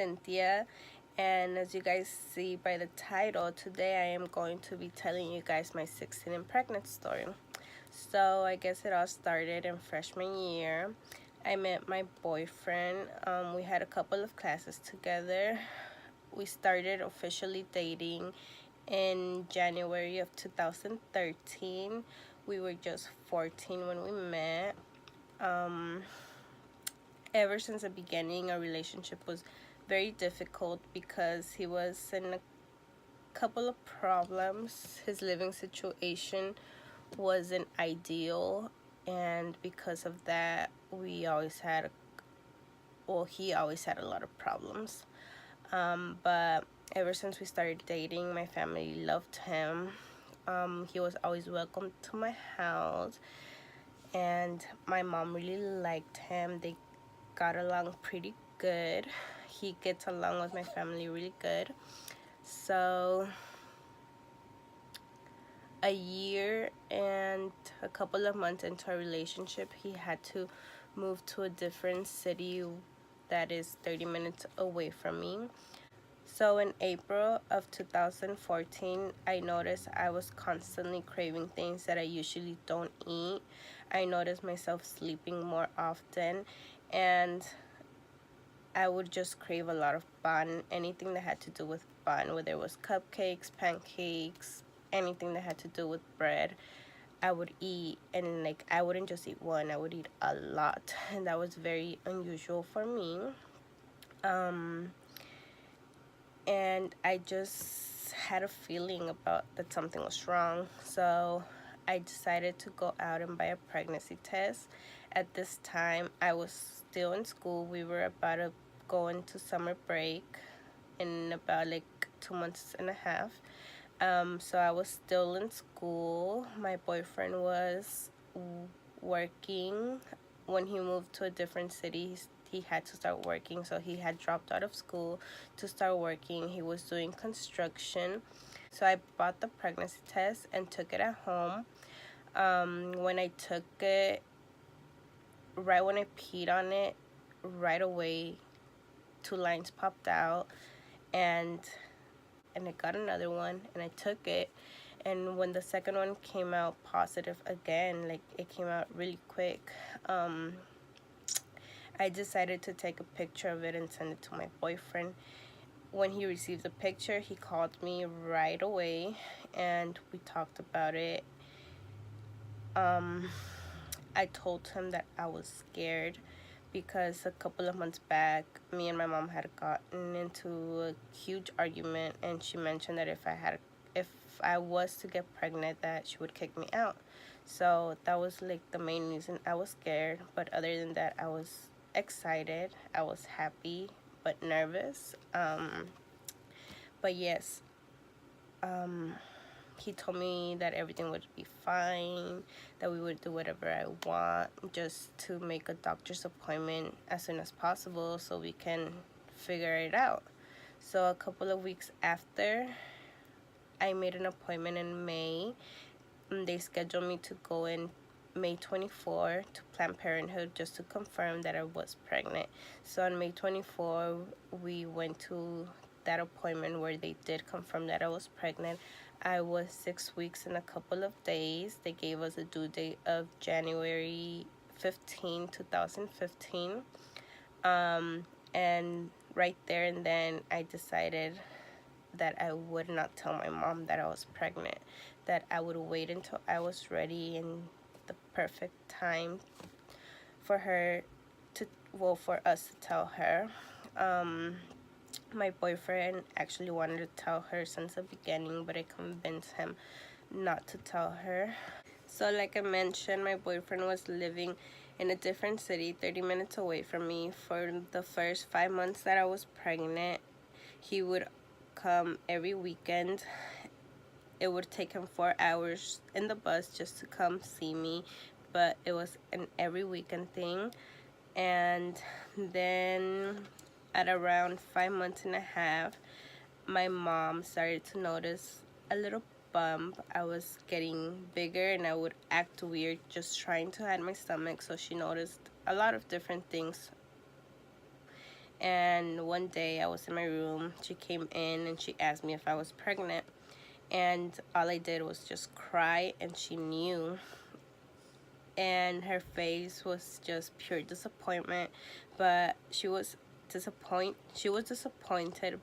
Cynthia, and as you guys see by the title, today I am going to be telling you guys my 16 and pregnant story. So I guess it all started in freshman year. I met my boyfriend. We had a couple of classes together. We started officially dating in January of 2013. We were just 14 when we met. Ever since the beginning, our relationship was very difficult because he was in a couple of problems. His living situation wasn't ideal, and because of that, he always had a lot of problems. But ever since we started dating, my family loved him. He was always welcome to my house, and my mom really liked him. They got along pretty good. He gets along with my family really good. So a year and a couple of months into our relationship, he had to move to a different city that is 30 minutes away from me. So in April of 2014, I noticed I was constantly craving things that I usually don't eat. I noticed myself sleeping more often, and I would just crave a lot of bun, anything that had to do with bun, whether it was cupcakes, pancakes, anything that had to do with bread, I would eat. And like, I wouldn't just eat one, I would eat a lot, and that was very unusual for me. And I just had a feeling about that something was wrong. So I decided to go out and buy a pregnancy test. At this time, I was still in school. We were about to go into summer break in about like 2 months and a half. So I was still in school. My boyfriend was working. When he moved to a different city, he had to start working, so he had dropped out of school to start working. He was doing construction. So I bought the pregnancy test and took it at home. When I took it, right when I peed on it, right away 2 lines popped out, and I got another one, and I took it. And when the second one came out positive again, like, it came out really quick, I decided to take a picture of it and send it to my boyfriend. When he received the picture, he called me right away, and we talked about it. I told him that I was scared because a couple of months back, me and my mom had gotten into a huge argument, and she mentioned that if I was to get pregnant, that she would kick me out. So that was like the main reason I was scared. But other than that, I was excited, I was happy, but nervous. But yes, he told me that everything would be fine, that we would do whatever I want, just to make a doctor's appointment as soon as possible so we can figure it out. So a couple of weeks after, I made an appointment in May. They scheduled me to go in May 24 to Planned Parenthood just to confirm that I was pregnant. So on May 24, we went to that appointment where they did confirm that I was pregnant. I was 6 weeks and a couple of days. They gave us a due date of January 15, 2015. And right there and then, I decided that I would not tell my mom that I was pregnant, that I would wait until I was ready and the perfect time for us to tell her. My boyfriend actually wanted to tell her since the beginning, but I convinced him not to tell her. So like I mentioned, my boyfriend was living in a different city, 30 minutes away from me. For the first 5 months that I was pregnant, he would come every weekend. It would take him 4 hours in the bus just to come see me, but it was an every weekend thing. And then at around 5 months and a half, my mom started to notice a little bump. I was getting bigger and I would act weird just trying to hide my stomach, so she noticed a lot of different things. And one day I was in my room. She came in and she asked me if I was pregnant. And all I did was just cry, and she knew. And her face was just pure disappointment, but she was disappointed,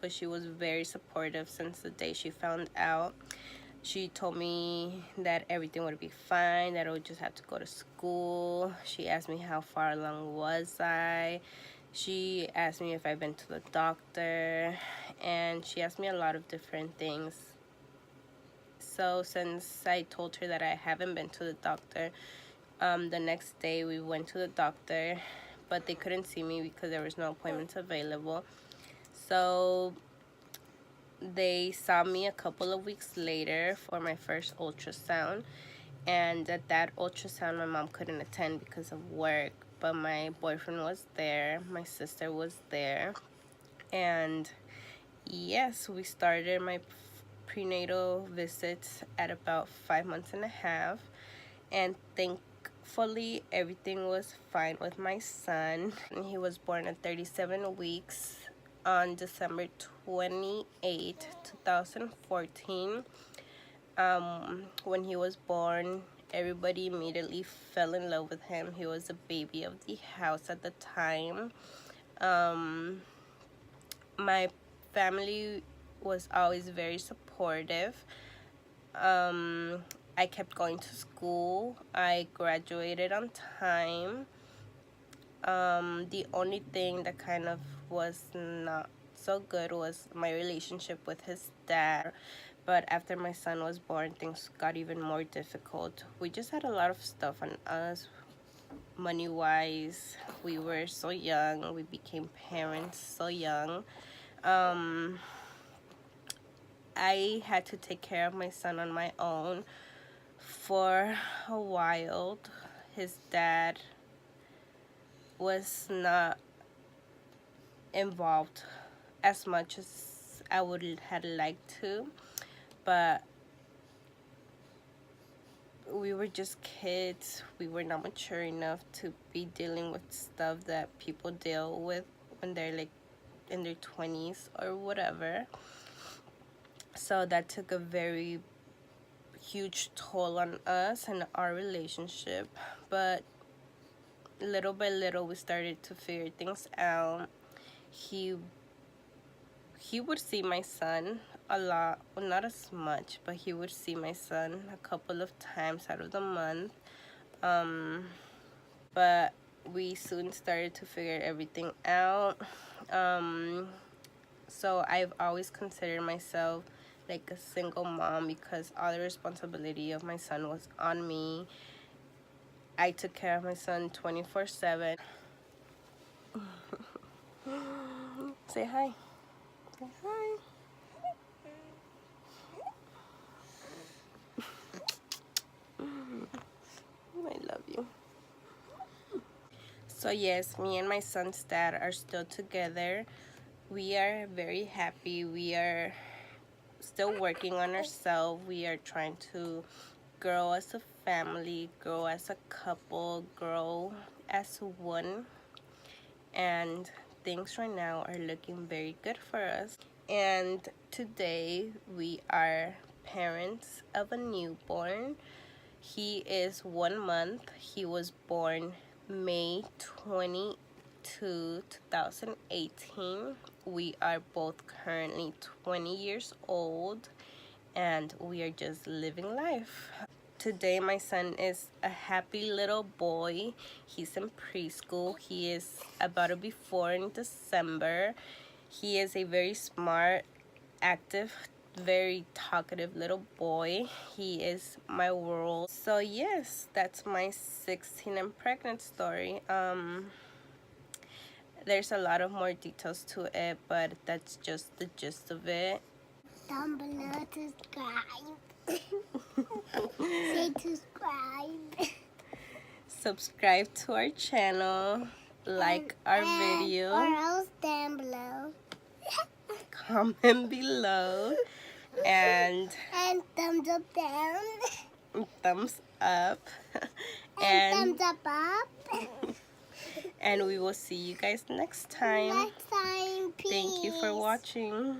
but she was very supportive since the day she found out. She told me that everything would be fine, that I would just have to go to school. She asked me how far along was I. She asked me if I've been to the doctor, and she asked me a lot of different things. So since I told her that I haven't been to the doctor, the next day we went to the doctor, but they couldn't see me because there was no appointments available. So they saw me a couple of weeks later for my first ultrasound, and at that ultrasound my mom couldn't attend because of work, but my boyfriend was there, my sister was there, and yes, we started my prenatal visits at about 5 months and a half, and thankfully everything was fine with my son. He was born at 37 weeks on December 28, 2014. When he was born, everybody immediately fell in love with him. He was the baby of the house at the time. My family was always very supportive. I kept going to school. I graduated on time. The only thing that kind of was not so good was my relationship with his dad. But after my son was born, things got even more difficult. We just had a lot of stuff on us, money-wise. We were so young. We became parents so young. I had to take care of my son on my own for a while. His dad was not involved as much as I would have liked to, but we were just kids. We were not mature enough to be dealing with stuff that people deal with when they're like in their 20s or whatever. So that took a very huge toll on us and our relationship, but little by little we started to figure things out. He would see my son a lot, well, not as much, but he would see my son a couple of times out of the month. But we soon started to figure everything out. So I've always considered myself like a single mom because all the responsibility of my son was on me. I took care of my son 24/7. Say hi. Say hi. I love you. So yes, me and my son's dad are still together. We are very happy. We are still working on ourselves. We are trying to grow as a family, grow as a couple, grow as one. And things right now are looking very good for us. And today we are parents of a newborn. He is 1 month. He was born May 22, 2018. We are both currently 20 years old, and we are just living life. Today my son is a happy little boy. He's in preschool. He is about to be 4 in December. He is a very smart, active, very talkative little boy. He is my world. So yes, that's my 16 and pregnant story. There's a lot of more details to it, but that's just the gist of it. Down below, subscribe. Say subscribe. Subscribe to our channel, like our video, or else down below. comment below, and thumbs up down. thumbs up, and thumbs up up. And we will see you guys next time. Next time, peace. Thank you for watching.